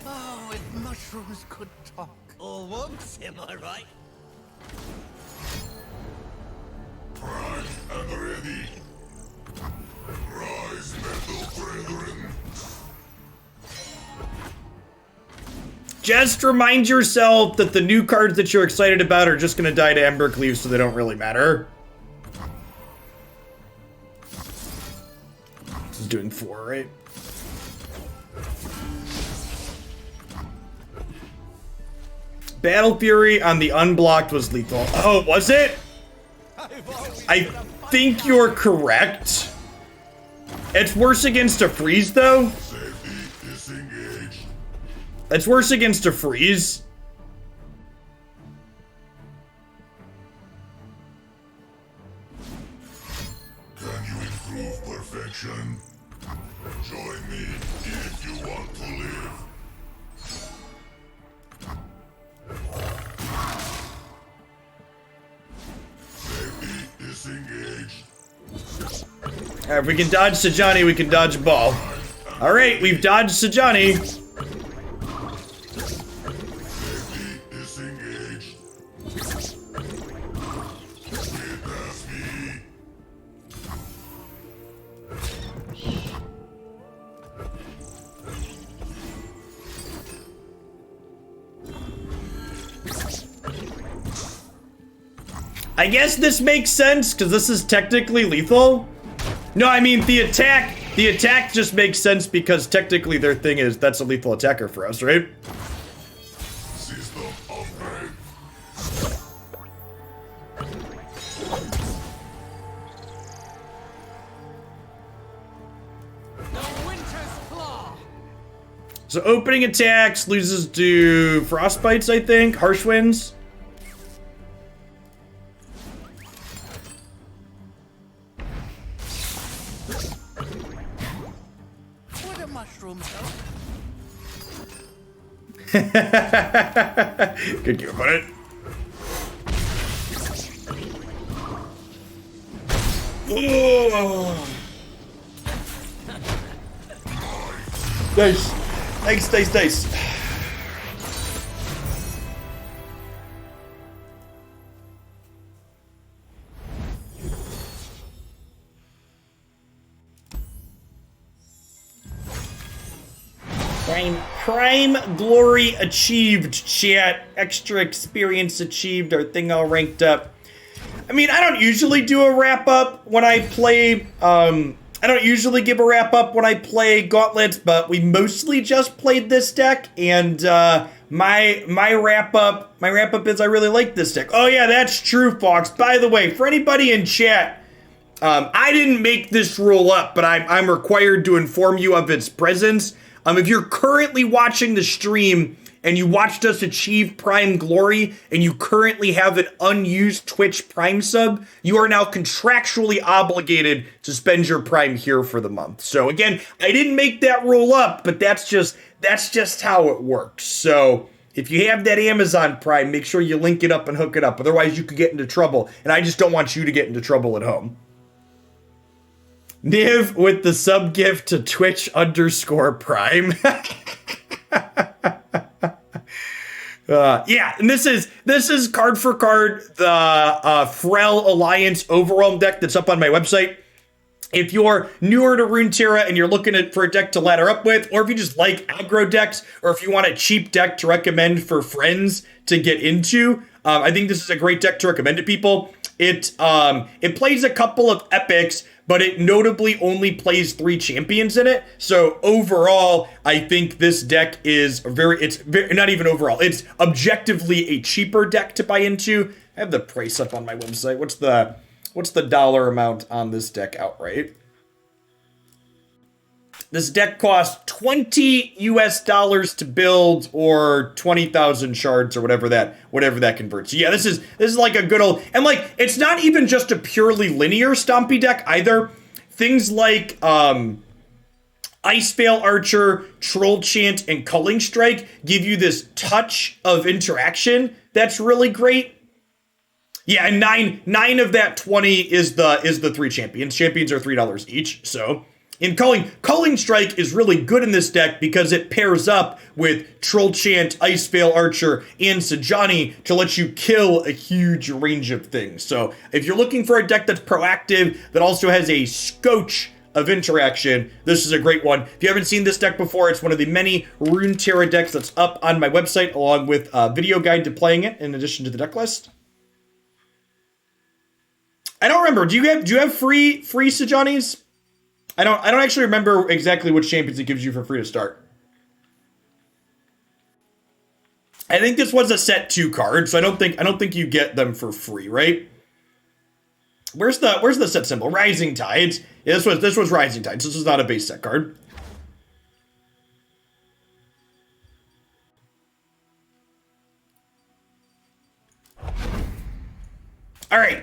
Oh, if mushrooms could talk. Or once, am I right? Prime and ready. Rise, metal brethren. Just remind yourself that the new cards that you're excited about are just gonna die to Embercleave, so they don't really matter. This is doing 4, right? Battle Fury on the unblocked was lethal. Oh, was it? I think you're correct. It's worse against a freeze, though. Safety disengaged. It's worse against a freeze. Can you improve perfection? Join me if you want to live. Safety disengaged. Alright, if we can dodge Sejani, we can dodge a ball. Alright, we've dodged Sejani. Safety disengaged. Get past me. I guess this makes sense, because this is technically lethal. No, I mean, the attack just makes sense because technically their thing is, that's a lethal attacker for us, right? System upgrade. The Winter's Claw. So opening attacks loses to Frostbites, I think. Harsh Winds. Would a mushroom help? Good gear, put it. Oh. Nice. Nice. Prime glory achieved, chat. Extra experience achieved. Our thing all ranked up. I mean, I don't usually do a wrap up when I play. I don't usually give a wrap up when I play Gauntlet, but we mostly just played this deck, and my wrap up is I really like this deck. Oh yeah, that's true, Fox. By the way, for anybody in chat, I didn't make this rule up, but I'm required to inform you of its presence. If you're currently watching the stream and you watched us achieve Prime glory, and you currently have an unused Twitch Prime sub, you are now contractually obligated to spend your Prime here for the month. So again, I didn't make that rule up, but that's just how it works. So if you have that Amazon Prime, make sure you link it up and hook it up. Otherwise, you could get into trouble, and I just don't want you to get into trouble at home. Niv with the sub gift to Twitch_Prime. Yeah, and this is card for card the Frel Alliance Overwhelm deck that's up on my website. If you're newer to Runeterra and you're looking for a deck to ladder up with, or if you just like aggro decks, or if you want a cheap deck to recommend for friends to get into, I think this is a great deck to recommend to people. It plays a couple of epics, but it notably only plays 3 champions in it. So overall, I think this deck is not even overall. It's objectively a cheaper deck to buy into. I have the price up on my website. What's the dollar amount on this deck outright? This deck costs $20 to build, or 20,000 shards, or whatever that converts. So yeah, this is like a good old, and like it's not even just a purely linear Stompy deck either. Things like Ice Veil Archer, Troll Chant, and Culling Strike give you this touch of interaction that's really great. Yeah, and nine of that 20 is the 3 champions. Champions are $3 each, so. In Culling Strike is really good in this deck because it pairs up with Troll Chant, Ice Veil Archer, and Sajani to let you kill a huge range of things. So if you're looking for a deck that's proactive, that also has a scotch of interaction, this is a great one. If you haven't seen this deck before, it's one of the many Runeterra decks that's up on my website, along with a video guide to playing it in addition to the deck list. I don't remember. Do you have free Sajanis? I don't actually remember exactly which champions it gives you for free to start. I think this was a set 2 card, so I don't think you get them for free, right? Where's the set symbol? Rising Tides. Yeah, this was Rising Tides. This is not a base set card. All right.